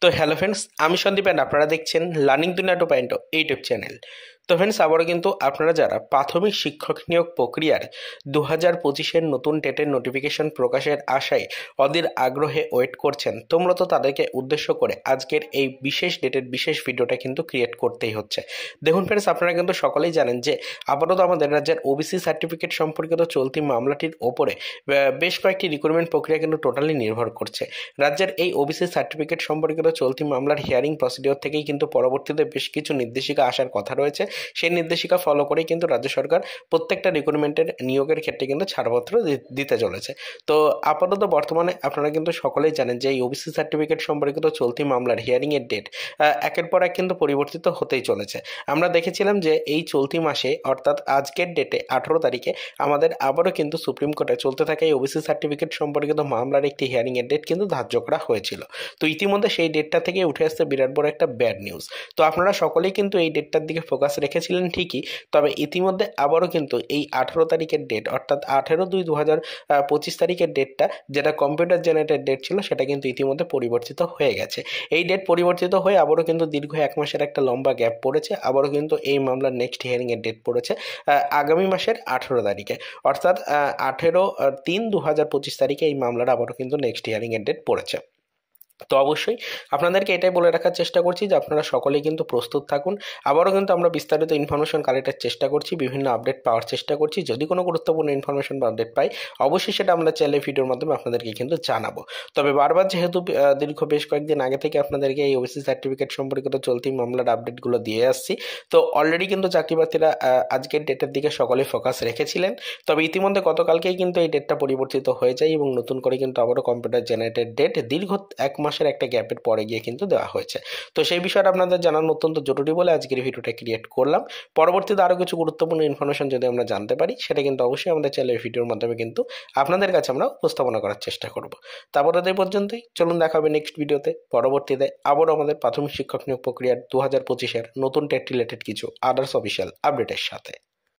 তো hello friends, আমি Sandeep and আপনারা দেখছেন লার্নিং দুনিয়া 2.0 ইউটিউব চ্যানেল। তো ফ্রেন্ডস, আবারও কিন্তু আপনারা যারা প্রাথমিক শিক্ষক নিয়োগ প্রক্রিয়ার 2025-এর নতুন টেটের নোটিফিকেশন প্রকাশের আশায় অধীর আগ্রহে ওয়েট করছেন, তো মূলত তাদেরকে উদ্দেশ্য করে আজকের এই বিশেষ ডেটের বিশেষ ভিডিওটা কিন্তু ক্রিয়েট করতেই হচ্ছে। দেখুন ফ্রেন্ডস, আপনারা কিন্তু সকলেই জানেন যে আপাতত আমাদের রাজ্যের ওবিসি সার্টিফিকেট সম্পর্কিত চলতি মামলাটির ওপরে বেশ কয়েকটি রিক্রুটমেন্ট প্রক্রিয়া কিন্তু টোটালি নির্ভর করছে। রাজ্যের এই ওবিসি সার্টিফিকেট সম্পর্কিত চলতি মামলার হিয়ারিং প্রসিডিওর থেকেই কিন্তু পরবর্তীতে বেশ কিছু নির্দেশিকা আসার কথা রয়েছে। সেই নির্দেশিকা ফলো করেই কিন্তু রাজ্য সরকার প্রত্যেকটা রিক্রুটমেন্টের নিয়োগের ক্ষেত্রে কিন্তু ছাড়পত্র দিতে চলেছে। তো আপাতত বর্তমানে আপনারা কিন্তু সকলেই জানেন যে এই ওবিসি সার্টিফিকেট সম্পর্কিত চলতি মামলার হিয়ারিংয়ের ডেট একের পর এক কিন্তু পরিবর্তিত হতেই চলেছে। আমরা দেখেছিলাম যে এই চলতি মাসে অর্থাৎ আজকের ডেটে 18 তারিখে আমাদের আবারও কিন্তু সুপ্রিম কোর্টে চলতে থাকা এই ওবিসি সার্টিফিকেট সম্পর্কিত মামলার একটি হিয়ারিংয়ের ডেট কিন্তু ধার্য করা হয়েছিল। তো ইতিমধ্যে সেই ডেটটা থেকে উঠে আসছে বিরাট বড় একটা ব্যাড নিউজ। তো আপনারা সকলেই কিন্তু এই ডেটটার দিকে ফোকাস রেখেছিলেন ঠিকই, তবে ইতিমধ্যে আবারও কিন্তু এই 18 তারিখের ডেট অর্থাৎ 18/2/2025 তারিখের ডেটটা, যেটা কম্পিউটার জেনারেটেড ডেট ছিল, সেটা কিন্তু ইতিমধ্যে পরিবর্তিত হয়ে গেছে। এই ডেট পরিবর্তিত হয়ে আবারও কিন্তু দীর্ঘ 1 মাসের একটা লম্বা গ্যাপ পড়েছে। আবারও কিন্তু এই মামলার নেক্সট হিয়ারিংয়ের ডেট পড়েছে আগামী মাসের 18 তারিখে, অর্থাৎ 18/3/2025 তারিখে এই মামলার আবারও কিন্তু নেক্সট হিয়ারিংয়ের ডেট পড়েছে। তো অবশ্যই আপনাদেরকে এটাই বলে রাখার চেষ্টা করছি যে আপনারা সকলেই কিন্তু প্রস্তুত থাকুন। আবারও কিন্তু আমরা বিস্তারিত ইনফরমেশন কালেক্টের চেষ্টা করছি, বিভিন্ন আপডেট পাওয়ার চেষ্টা করছি। যদি কোনো গুরুত্বপূর্ণ ইনফরমেশন বা আপডেট পাই, অবশ্যই সেটা আমরা চ্যানেলে ভিডিওর মাধ্যমে আপনাদেরকে কিন্তু জানাবো। তবে বারবার যেহেতু দীর্ঘ বেশ কয়েকদিন আগে থেকে আপনাদেরকে এই ওবিসি সার্টিফিকেট সম্পর্কিত চলতি মামলার আপডেটগুলো দিয়ে আসছি, তো অলরেডি কিন্তু চাকরি প্রার্থীরা আজকের ডেটের দিকে সকলে ফোকাস রেখেছিলেন। তবে ইতিমধ্যে গতকালকেই কিন্তু এই ডেটটা পরিবর্তিত হয়ে যায় এবং নতুন করে কিন্তু আবারও কম্পিউটার জেনারেটেড ডেট দীর্ঘ 1 মাসের একটা গ্যাপের পরে গিয়ে কিন্তু দেওয়া হয়েছে। তো সেই বিষয়টা আপনাদের জানানো অত্যন্ত জরুরি বলে আজকের ভিডিওটা ক্রিয়েট করলাম। পরবর্তীতে আরও কিছু গুরুত্বপূর্ণ ইনফরমেশন যদি আমরা জানতে পারি, সেটা কিন্তু অবশ্যই আমাদের চ্যানেলের ভিডিওর মাধ্যমে কিন্তু আপনাদের কাছে আমরা উপস্থাপনা করার চেষ্টা করব। তারপরে এই পর্যন্তই, চলুন দেখা হবে নেক্সট ভিডিওতে। পরবর্তীতে আবারও আমাদের প্রাথমিক শিক্ষক নিয়োগ প্রক্রিয়ার 2025-এর নতুন টেট রিলেটেড কিছু আদার্স অফিসিয়াল আপডেটের সাথে।